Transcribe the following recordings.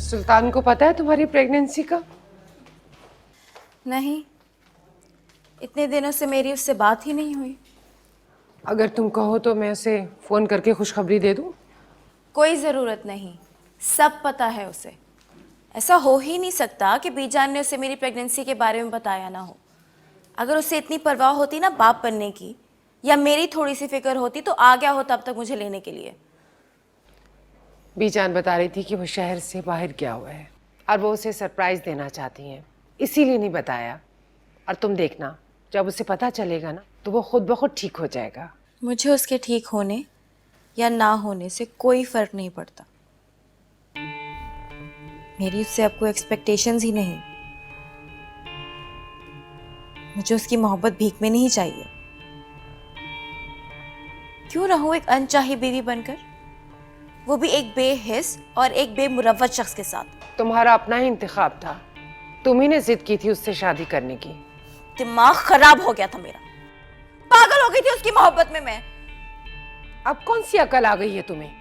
सुल्तान को पता है तुम्हारी प्रेगनेंसी का? नहीं, इतने दिनों से मेरी उससे बात ही नहीं हुई। अगर तुम कहो तो मैं उसे फोन करके खुशखबरी दे दूं? कोई ज़रूरत नहीं, सब पता है उसे। ऐसा हो ही नहीं सकता कि बीजान ने उसे मेरी प्रेगनेंसी के बारे में बताया ना हो। अगर उसे इतनी परवाह होती ना बाप बनने की, या मेरी थोड़ी सी फिक्र होती, तो आ गया होता अब तक मुझे लेने के लिए। बीजान बता रही थी कि वो शहर से बाहर गया हुआ है और वो उसे सरप्राइज देना चाहती हैं, इसीलिए नहीं बताया। और तुम देखना, जब उसे पता चलेगा ना तो वो खुद ब खुद ठीक हो जाएगा। मुझे उसके ठीक होने या ना होने से कोई फर्क नहीं पड़ता। मेरी उससे अब कोई एक्सपेक्टेशंस ही नहीं। मुझे उसकी मोहब्बत भीख में नहीं चाहिए। क्यों रहूं एक अनचाही बीवी बनकर, वो भी एक बेहिस और एक बेमुरव्वत शख्स के साथ। तुम्हारा अपना ही इंतखाब था, तुम ही ने जिद की थी उससे शादी करने की। दिमाग खराब हो गया था मेरा, पागल हो गई थी उसकी मोहब्बत में मैं। अब कौन सी अकल आ गई है तुम्हें?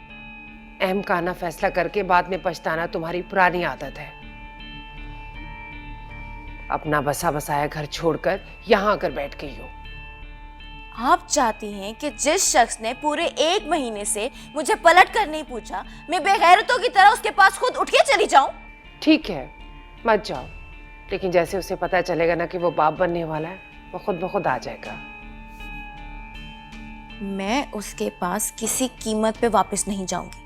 अहम काना फैसला करके बाद में पछताना तुम्हारी पुरानी आदत है। अपना बसा बसाया घर छोड़कर यहाँ आकर बैठ गई हो। आप चाहती हैं कि जिस शख्स ने पूरे 1 महीने से मुझे पलट कर नहीं पूछा, मैं बेगैरतों की तरह उसके पास खुद उठ के चली जाऊं? ठीक है, मत जाओ, लेकिन जैसे उसे पता चलेगा ना कि वो बाप बनने वाला है, वो खुद ब खुद आ जाएगा। मैं उसके पास किसी कीमत पे वापस नहीं जाऊंगी।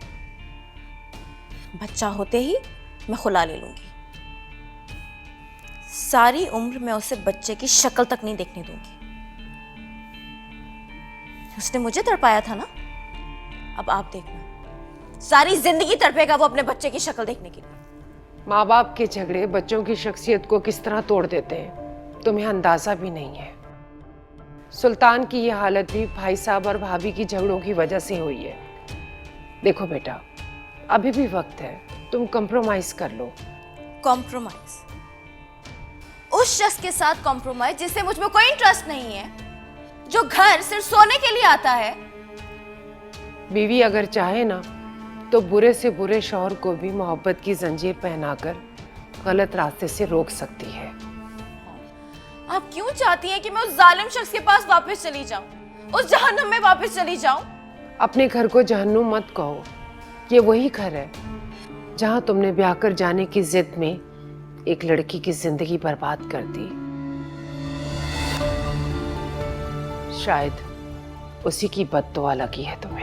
बच्चा होते ही मैं खुला ले लूंगी। सारी उम्र मैं उसे बच्चे की शक्ल तक नहीं देखने दूंगी। उसने मुझे तड़पाया था ना, अब आप देखना, सारी जिंदगी तड़पेगा वो अपने बच्चे की शक्ल देखने के लिए। माँ बाप के झगड़े बच्चों की शख्सियत को किस तरह तोड़ देते हैं, तुम्हें अंदाजा भी नहीं है। सुल्तान की ये हालत भी भाई साहब और भाभी की झगड़ों की वजह से हुई है। देखो बेटा, अभी भी वक्त है, तुम कॉम्प्रोमाइज कर लो। कॉम्प्रोमाइज? उस शख्स के साथ कॉम्प्रोमाइज जिससे मुझ में कोई इंटरेस्ट नहीं है, जो घर सिर्फ सोने के लिए आता है। बीवी अगर चाहे ना तो बुरे से बुरे शौहर को भी मोहब्बत की जंजीर पहनाकर गलत रास्ते से रोक सकती है। आप क्यों चाहती हैं कि मैं उस जालिम शख्स के पास वापस चली जाऊं, उस जहन्नुम में वापस चली जाऊं? अपने घर को जहन्नुम मत कहो, ये वही घर है जहां तुमने ब्याह कर जाने की जिद में एक लड़की की जिंदगी बर्बाद कर दी। शायद उसी की बद्दुआ लगी है तुम्हें।